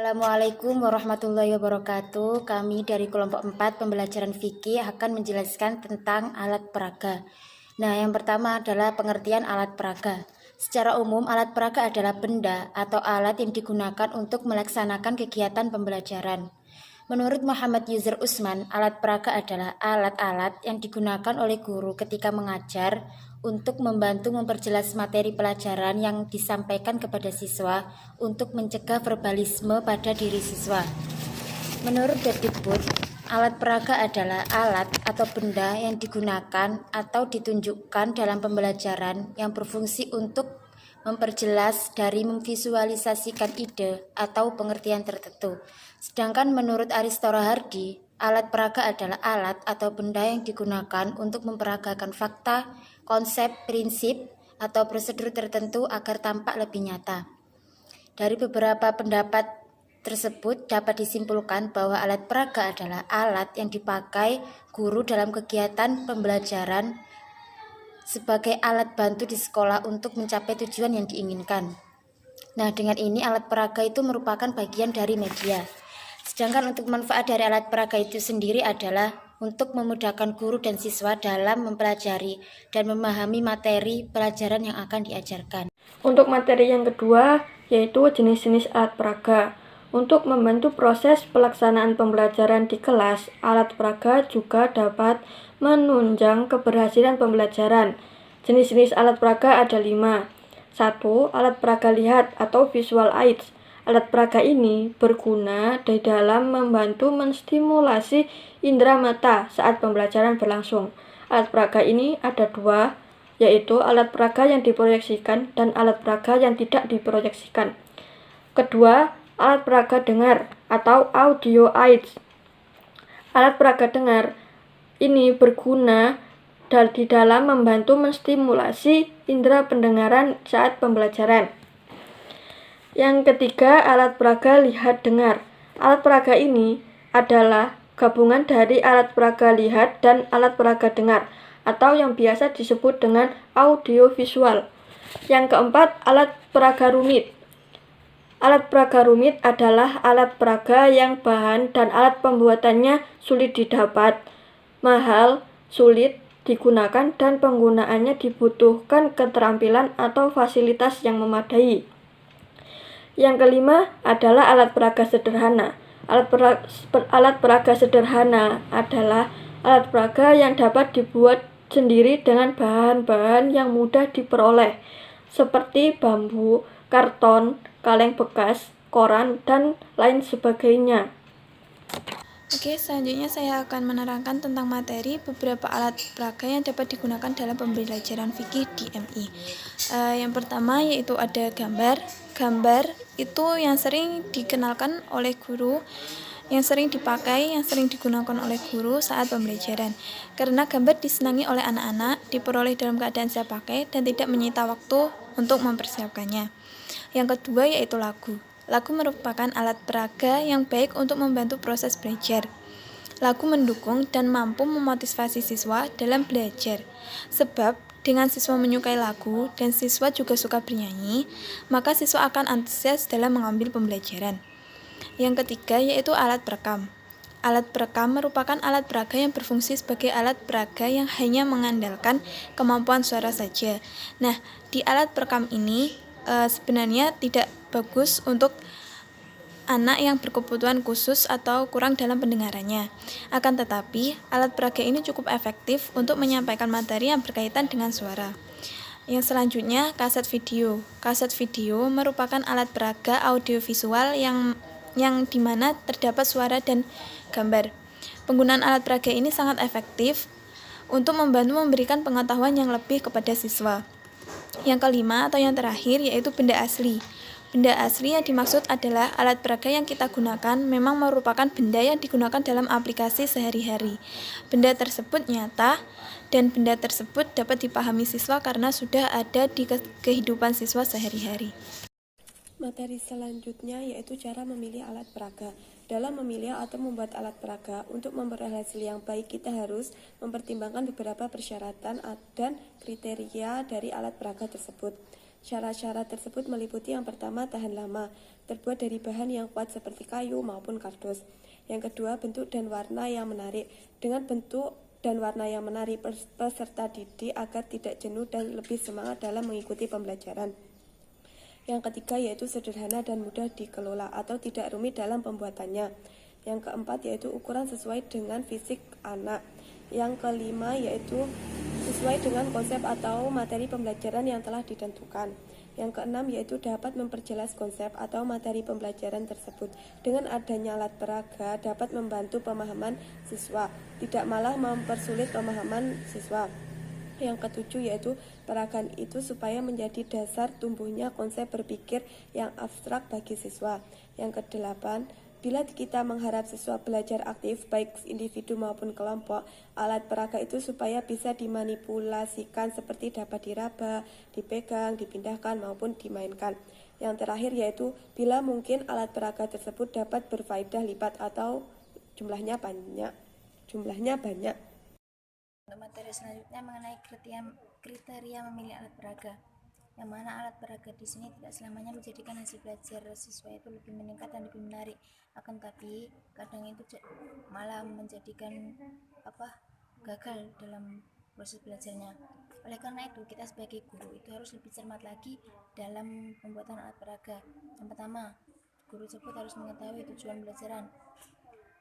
Assalamualaikum warahmatullahi wabarakatuh. Kami dari kelompok 4 pembelajaran fikih akan menjelaskan tentang alat peraga. Nah, yang pertama adalah pengertian alat peraga. Secara umum, alat peraga adalah benda atau alat yang digunakan untuk melaksanakan kegiatan pembelajaran. Menurut Muhammad Yusr Usman, alat peraga adalah alat-alat yang digunakan oleh guru ketika mengajar untuk membantu memperjelas materi pelajaran yang disampaikan kepada siswa untuk mencegah verbalisme pada diri siswa. Menurut Depdikbud, alat peraga adalah alat atau benda yang digunakan atau ditunjukkan dalam pembelajaran yang berfungsi untuk memperjelas dari memvisualisasikan ide atau pengertian tertentu. Sedangkan menurut Aristo Rahardi, alat peraga adalah alat atau benda yang digunakan untuk memperagakan fakta, konsep, prinsip, atau prosedur tertentu agar tampak lebih nyata. Dari beberapa pendapat tersebut dapat disimpulkan bahwa alat peraga adalah alat yang dipakai guru dalam kegiatan pembelajaran sebagai alat bantu di sekolah untuk mencapai tujuan yang diinginkan. Nah, dengan ini alat peraga itu merupakan bagian dari media. Sedangkan untuk manfaat dari alat peraga itu sendiri adalah untuk memudahkan guru dan siswa dalam mempelajari dan memahami materi pelajaran yang akan diajarkan. Untuk materi yang kedua, yaitu jenis-jenis alat peraga. Untuk membantu proses pelaksanaan pembelajaran di kelas, alat peraga juga dapat menunjang keberhasilan pembelajaran. Jenis-jenis alat peraga ada 5. 1. Alat peraga lihat atau visual aids. Alat peraga ini berguna di dalam membantu menstimulasi indera mata saat pembelajaran berlangsung. Alat peraga ini ada 2, yaitu alat peraga yang diproyeksikan dan alat peraga yang tidak diproyeksikan. Kedua, alat peraga dengar atau audio aids. Alat peraga dengar ini berguna di dalam membantu menstimulasi indera pendengaran saat pembelajaran. Yang ketiga, alat peraga lihat dengar. Alat peraga ini adalah gabungan dari alat peraga lihat dan alat peraga dengar, atau yang biasa disebut dengan audiovisual. Yang keempat, alat peraga rumit. Alat peraga rumit adalah alat peraga yang bahan dan alat pembuatannya sulit didapat, mahal, sulit digunakan, dan penggunaannya dibutuhkan keterampilan atau fasilitas yang memadai. Yang kelima adalah alat peraga sederhana. Alat peraga sederhana adalah alat peraga yang dapat dibuat sendiri dengan bahan-bahan yang mudah diperoleh, seperti bambu, karton, kaleng bekas, koran, dan lain sebagainya. Oke, selanjutnya saya akan menerangkan tentang materi beberapa alat peraga yang dapat digunakan dalam pembelajaran fikih di MI. Yang pertama yaitu ada gambar. Gambar itu yang sering dikenalkan oleh guru, yang sering dipakai, yang sering digunakan oleh guru saat pembelajaran. Karena gambar disenangi oleh anak-anak, diperoleh dalam keadaan siap pakai, dan tidak menyita waktu untuk mempersiapkannya. Yang kedua yaitu lagu. Lagu merupakan alat peraga yang baik untuk membantu proses belajar. Lagu mendukung dan mampu memotivasi siswa dalam belajar. Sebab dengan siswa menyukai lagu dan siswa juga suka bernyanyi, maka siswa akan antusias dalam mengambil pembelajaran. Yang ketiga yaitu alat perekam. Alat perekam merupakan alat peraga yang berfungsi sebagai alat peraga yang hanya mengandalkan kemampuan suara saja. Nah, di alat perekam ini sebenarnya tidak bagus untuk anak yang berkebutuhan khusus atau kurang dalam pendengarannya. Akan tetapi, alat peraga ini cukup efektif untuk menyampaikan materi yang berkaitan dengan suara. Yang selanjutnya, kaset video. Kaset video merupakan alat peraga audiovisual yang dimana terdapat suara dan gambar. Penggunaan alat peraga ini sangat efektif untuk membantu memberikan pengetahuan yang lebih kepada siswa. Yang kelima atau yang terakhir yaitu benda asli. Benda asli yang dimaksud adalah alat peraga yang kita gunakan memang merupakan benda yang digunakan dalam aplikasi sehari-hari. Benda tersebut nyata dan benda tersebut dapat dipahami siswa karena sudah ada di kehidupan siswa sehari-hari. Materi selanjutnya yaitu cara memilih alat peraga. Dalam memilih atau membuat alat peraga, untuk memperoleh hasil yang baik kita harus mempertimbangkan beberapa persyaratan dan kriteria dari alat peraga tersebut. Syarat-syarat tersebut meliputi yang pertama, tahan lama, terbuat dari bahan yang kuat seperti kayu maupun kardus. Yang kedua, bentuk dan warna yang menarik. Dengan bentuk dan warna yang menarik, peserta didik agar tidak jenuh dan lebih semangat dalam mengikuti pembelajaran. Yang ketiga yaitu sederhana dan mudah dikelola atau tidak rumit dalam pembuatannya. Yang keempat yaitu ukuran sesuai dengan fisik anak. Yang kelima yaitu sesuai dengan konsep atau materi pembelajaran yang telah ditentukan. Yang keenam yaitu dapat memperjelas konsep atau materi pembelajaran tersebut. Dengan adanya alat peraga dapat membantu pemahaman siswa, tidak malah mempersulit pemahaman siswa. Yang ketujuh yaitu peragaan itu supaya menjadi dasar tumbuhnya konsep berpikir yang abstrak bagi siswa. Yang kedelapan, bila kita mengharap siswa belajar aktif baik individu maupun kelompok, alat peraga itu supaya bisa dimanipulasikan seperti dapat diraba, dipegang, dipindahkan maupun dimainkan. Yang terakhir yaitu bila mungkin alat peraga tersebut dapat berfaedah lipat atau jumlahnya banyak. Untuk materi selanjutnya mengenai kriteria memilih alat peraga, yang mana alat peraga di sini tidak selamanya menjadikan hasil belajar siswa itu lebih meningkat dan lebih menarik, akan tapi kadang itu malah menjadikan gagal dalam proses belajarnya. Oleh karena itu, kita sebagai guru itu harus lebih cermat lagi dalam pembuatan alat peraga. Yang pertama, guru tersebut harus mengetahui tujuan pembelajaran.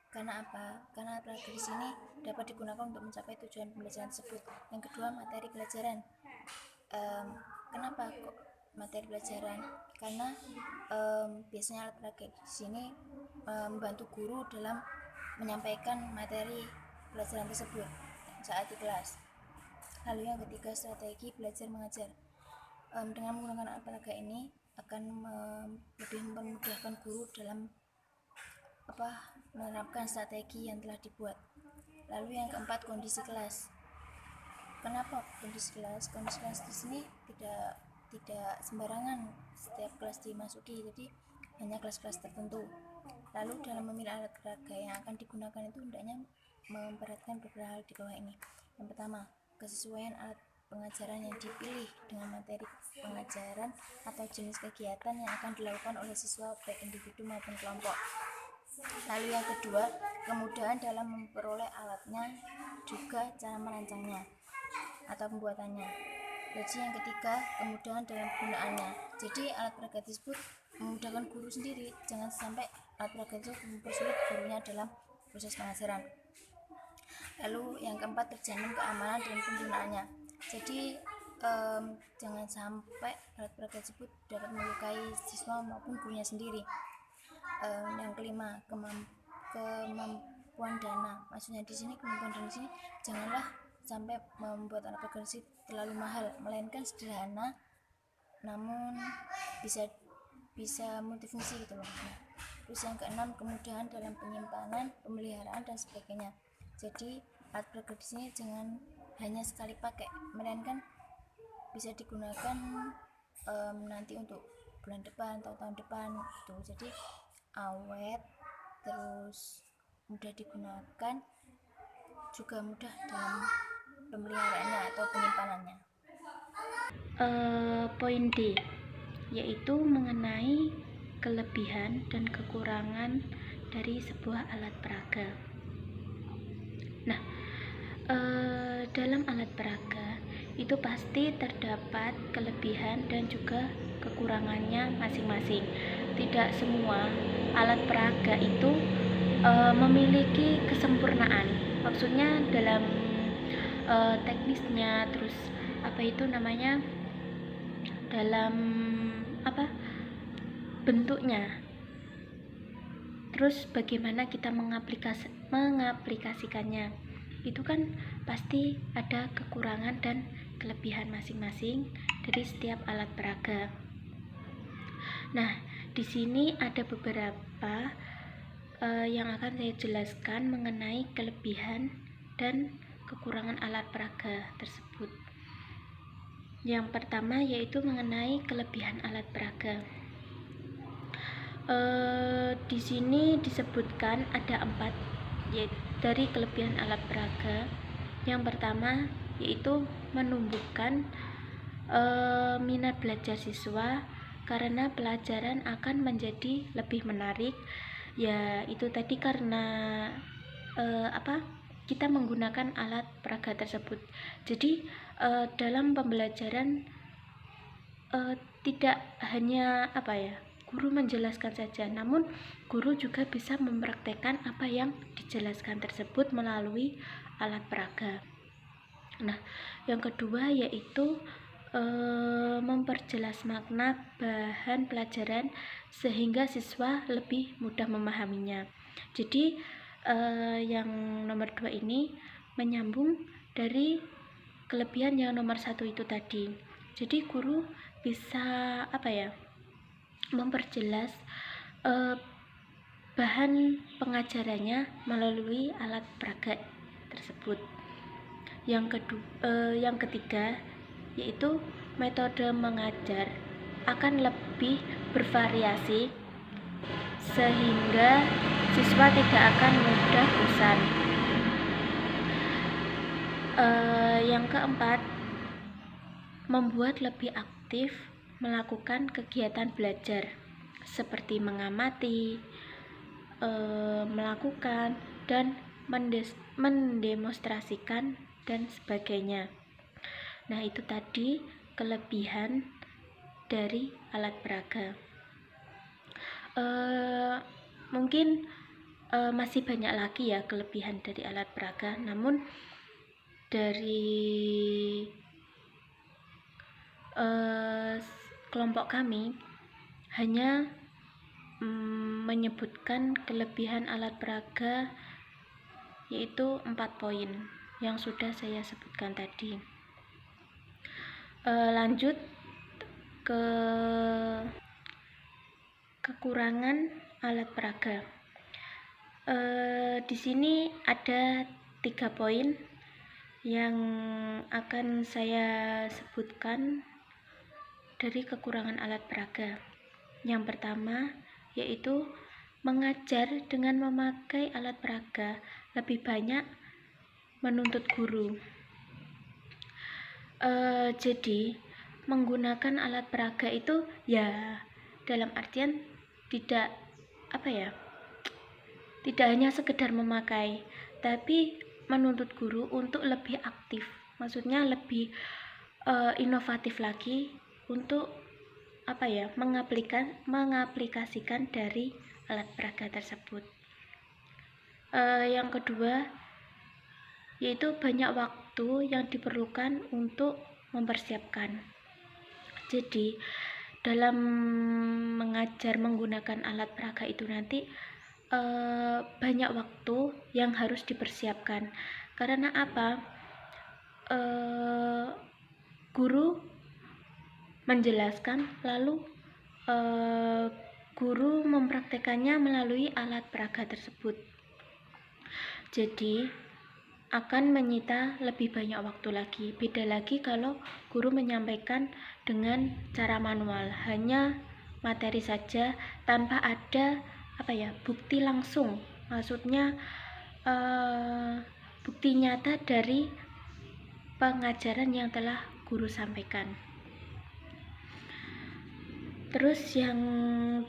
Karena apa? Karena alat peraga di sini dapat digunakan untuk mencapai tujuan pembelajaran tersebut. Yang kedua, materi pelajaran. Kenapa kok materi pelajaran? Karena biasanya alat peraga di sini membantu guru dalam menyampaikan materi pelajaran tersebut saat di kelas. Lalu yang ketiga, strategi belajar mengajar. Dengan menggunakan alat peraga ini akan lebih memudahkan guru dalam menerapkan strategi yang telah dibuat. Lalu yang keempat, kondisi kelas. Kenapa kondisi kelas? Kondisi kelas di sini tidak sembarangan setiap kelas dimasuki, jadi hanya kelas-kelas tertentu. Lalu dalam memilih alat peraga yang akan digunakan itu hendaknya memperhatikan beberapa hal di bawah ini. Yang pertama, kesesuaian alat pengajaran yang dipilih dengan materi pengajaran atau jenis kegiatan yang akan dilakukan oleh siswa baik individu maupun kelompok. Lalu yang kedua, kemudahan dalam memperoleh alatnya, juga cara merancangnya atau pembuatannya. Jadi yang ketiga, kemudahan dalam penggunaannya. Jadi alat peraga tersebut memudahkan guru sendiri, jangan sampai alat peraga itu mempersulit gurunya dalam proses pengajaran. Lalu yang keempat, terjamin keamanan dalam penggunaannya. Jadi jangan sampai alat peraga tersebut dapat melukai siswa maupun gurunya sendiri. Yang kelima, kemampuan dana. Maksudnya di sini kemampuan dana di sini janganlah sampai membuat alat peraga terlalu mahal, melainkan sederhana namun bisa multifungsi gitu loh. Terus yang keenam, kemudahan dalam penyimpanan, pemeliharaan dan sebagainya. Jadi alat peraga di sini jangan hanya sekali pakai, melainkan bisa digunakan nanti untuk bulan depan atau tahun depan gitu. Jadi awet, terus mudah digunakan, juga mudah dalam pemeliharaannya atau penyimpanannya. Poin D, yaitu mengenai kelebihan dan kekurangan dari sebuah alat peraga. Nah, dalam alat peraga itu pasti terdapat kelebihan dan juga kekurangannya masing-masing. Tidak semua alat peraga itu memiliki kesempurnaan. Maksudnya dalam teknisnya, terus dalam bentuknya. Terus bagaimana kita mengaplikasikannya? Itu kan pasti ada kekurangan dan kelebihan masing-masing dari setiap alat peraga. Nah, di sini ada beberapa yang akan saya jelaskan mengenai kelebihan dan kekurangan alat peraga tersebut. Yang pertama yaitu mengenai kelebihan alat peraga. Di sini disebutkan ada 4 yaitu dari kelebihan alat peraga. Yang pertama yaitu menumbuhkan minat belajar siswa karena pelajaran akan menjadi lebih menarik. Ya itu tadi karena kita menggunakan alat peraga tersebut. Jadi dalam pembelajaran tidak hanya guru menjelaskan saja, namun guru juga bisa mempraktekkan apa yang dijelaskan tersebut melalui alat peraga. Nah, yang kedua yaitu memperjelas makna bahan pelajaran sehingga siswa lebih mudah memahaminya. Jadi yang nomor 2 ini menyambung dari kelebihan yang nomor 1 itu tadi. Jadi guru bisa memperjelas bahan pengajarannya melalui alat peraga tersebut. Yang ketiga yaitu metode mengajar akan lebih bervariasi sehingga siswa tidak akan mudah bosan. Yang keempat, membuat lebih aktif melakukan kegiatan belajar seperti mengamati, melakukan, dan mendemonstrasikan dan sebagainya. Nah, itu tadi kelebihan dari alat peraga. Mungkin masih banyak lagi ya kelebihan dari alat peraga, namun dari kelompok kami hanya menyebutkan kelebihan alat peraga yaitu 4 poin yang sudah saya sebutkan tadi. Lanjut ke kekurangan alat peraga. Di sini ada 3 poin yang akan saya sebutkan dari kekurangan alat peraga. Yang pertama yaitu mengajar dengan memakai alat peraga lebih banyak menuntut guru. Jadi menggunakan alat peraga itu ya dalam artian tidak hanya sekedar memakai, tapi menuntut guru untuk lebih aktif, maksudnya lebih inovatif lagi untuk mengaplikasikan dari alat peraga tersebut. Yang kedua yaitu banyak waktu yang diperlukan untuk mempersiapkan. Jadi dalam mengajar menggunakan alat peraga itu nanti banyak waktu yang harus dipersiapkan. Karena guru menjelaskan, lalu guru mempraktekannya melalui alat peraga tersebut. Jadi akan menyita lebih banyak waktu lagi. Beda lagi kalau guru menyampaikan dengan cara manual, hanya materi saja tanpa ada bukti langsung, maksudnya bukti nyata dari pengajaran yang telah guru sampaikan. Terus yang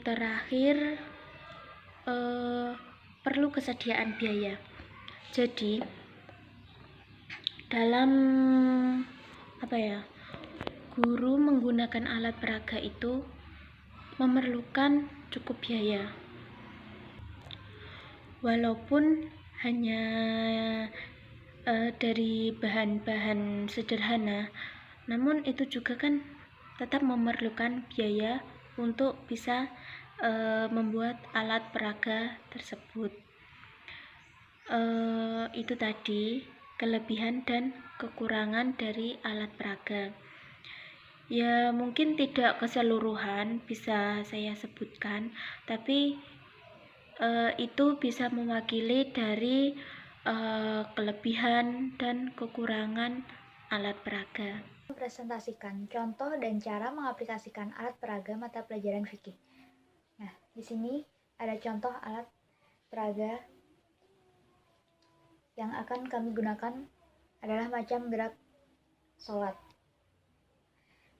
terakhir perlu kesediaan biaya. Jadi dalam guru menggunakan alat peraga itu memerlukan cukup biaya. Walaupun hanya dari bahan-bahan sederhana, namun itu juga kan tetap memerlukan biaya untuk bisa membuat alat peraga tersebut. Itu tadi kelebihan dan kekurangan dari alat peraga. Ya mungkin tidak keseluruhan bisa saya sebutkan, tapi itu bisa mewakili dari kelebihan dan kekurangan alat peraga. Presentasikan contoh dan cara mengaplikasikan alat peraga mata pelajaran fikih. Nah, di sini ada contoh alat peraga yang akan kami gunakan adalah macam gerak sholat.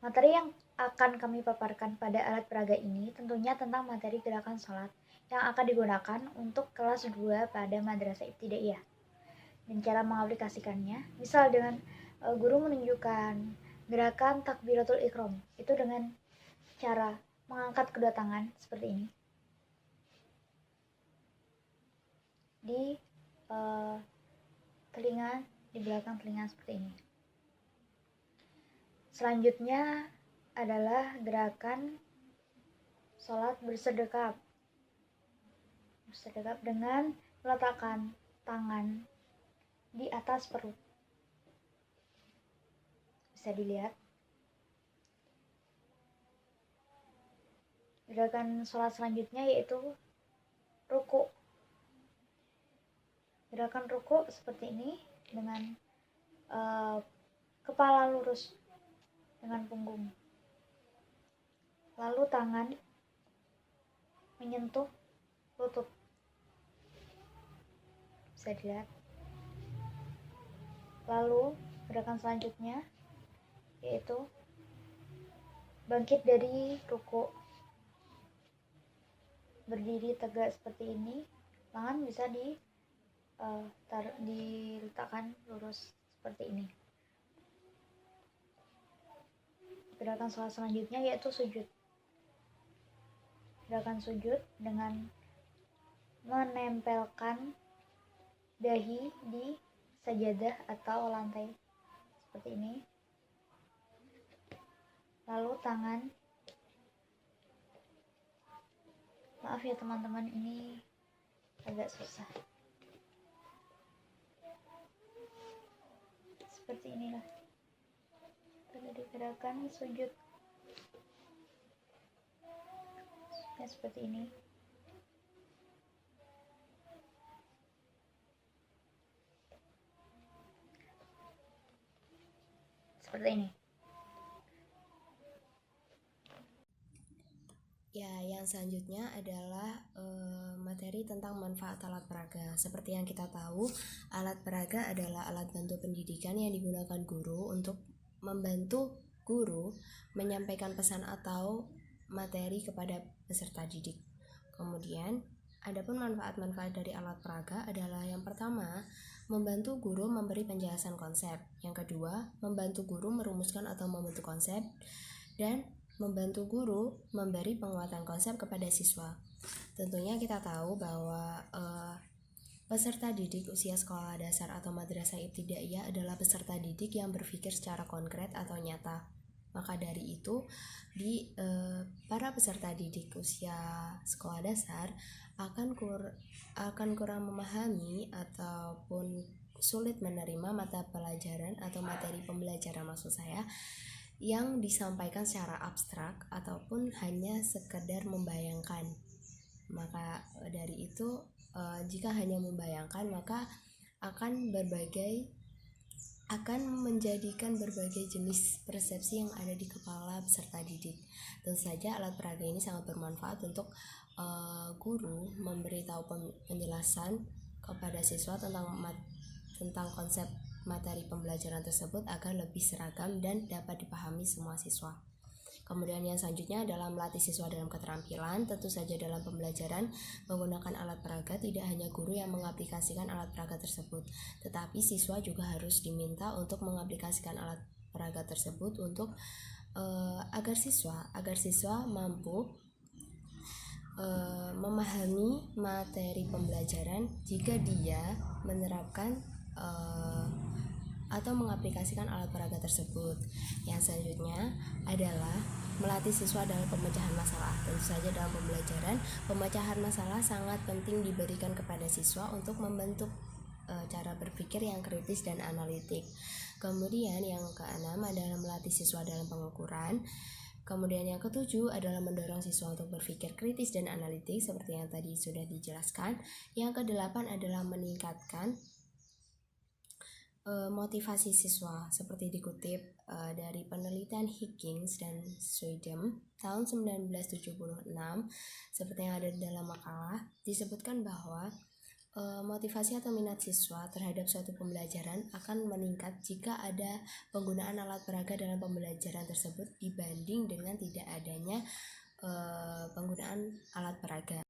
Materi yang akan kami paparkan pada alat peraga ini tentunya tentang materi gerakan sholat yang akan digunakan untuk kelas 2 pada Madrasah Ibtidaiyah. Dan cara mengaplikasikannya, misal dengan guru menunjukkan gerakan takbiratul ikram, itu dengan cara mengangkat kedua tangan seperti ini di telinga, di belakang telinga seperti ini. Selanjutnya adalah gerakan sholat bersedekap dengan meletakkan tangan di atas perut. Bisa dilihat. Gerakan sholat selanjutnya yaitu ruku. Gerakan ruku seperti ini dengan kepala lurus dengan punggung. Lalu tangan menyentuh lutut. Bisa dilihat. Lalu gerakan selanjutnya yaitu bangkit dari ruku. Berdiri tegak seperti ini, tangan bisa diletakkan lurus seperti ini. Gerakan sholat selanjutnya yaitu sujud. Gerakan sujud dengan menempelkan dahi di sajadah atau lantai seperti ini. Lalu tangan, maaf ya teman-teman, ini agak susah. Seperti inilah dari gerakan sujud. Ya, seperti ini. Seperti ini. Ya, yang selanjutnya adalah materi tentang manfaat alat peraga. Seperti yang kita tahu, alat peraga adalah alat bantu pendidikan yang digunakan guru untuk membantu guru menyampaikan pesan atau materi kepada peserta didik. Kemudian, adapun manfaat-manfaat dari alat peraga adalah yang pertama, membantu guru memberi penjelasan konsep. Yang kedua, membantu guru merumuskan atau membentuk konsep. Dan membantu guru memberi penguatan konsep kepada siswa. Tentunya kita tahu bahwa peserta didik usia sekolah dasar atau madrasah ibtidaiyah adalah peserta didik yang berpikir secara konkret atau nyata. Maka dari itu, para peserta didik usia sekolah dasar akan kurang memahami ataupun sulit menerima mata pelajaran atau materi pembelajaran, maksud saya, yang disampaikan secara abstrak ataupun hanya sekedar membayangkan. Maka dari itu, jika hanya membayangkan, maka akan menjadikan berbagai jenis persepsi yang ada di kepala peserta didik. Tentu saja alat peraga ini sangat bermanfaat untuk guru memberitahu penjelasan kepada siswa tentang konsep materi pembelajaran tersebut agar lebih seragam dan dapat dipahami semua siswa. Kemudian yang selanjutnya adalah melatih siswa dalam keterampilan. Tentu saja dalam pembelajaran menggunakan alat peraga tidak hanya guru yang mengaplikasikan alat peraga tersebut, tetapi siswa juga harus diminta untuk mengaplikasikan alat peraga tersebut untuk agar siswa mampu memahami materi pembelajaran jika dia menerapkan atau mengaplikasikan alat peraga tersebut. Yang selanjutnya adalah melatih siswa dalam pemecahan masalah. Tentu saja dalam pembelajaran, pemecahan masalah sangat penting diberikan kepada siswa untuk membentuk cara berpikir yang kritis dan analitik. Kemudian yang keenam adalah melatih siswa dalam pengukuran. Kemudian yang ketujuh adalah mendorong siswa untuk berpikir kritis dan analitik seperti yang tadi sudah dijelaskan. Yang kedelapan adalah meningkatkan motivasi siswa seperti dikutip dari penelitian Higgins dan Sweden tahun 1976, seperti yang ada di dalam makalah disebutkan bahwa Motivasi atau minat siswa terhadap suatu pembelajaran akan meningkat jika ada penggunaan alat peraga dalam pembelajaran tersebut dibanding dengan tidak adanya penggunaan alat peraga.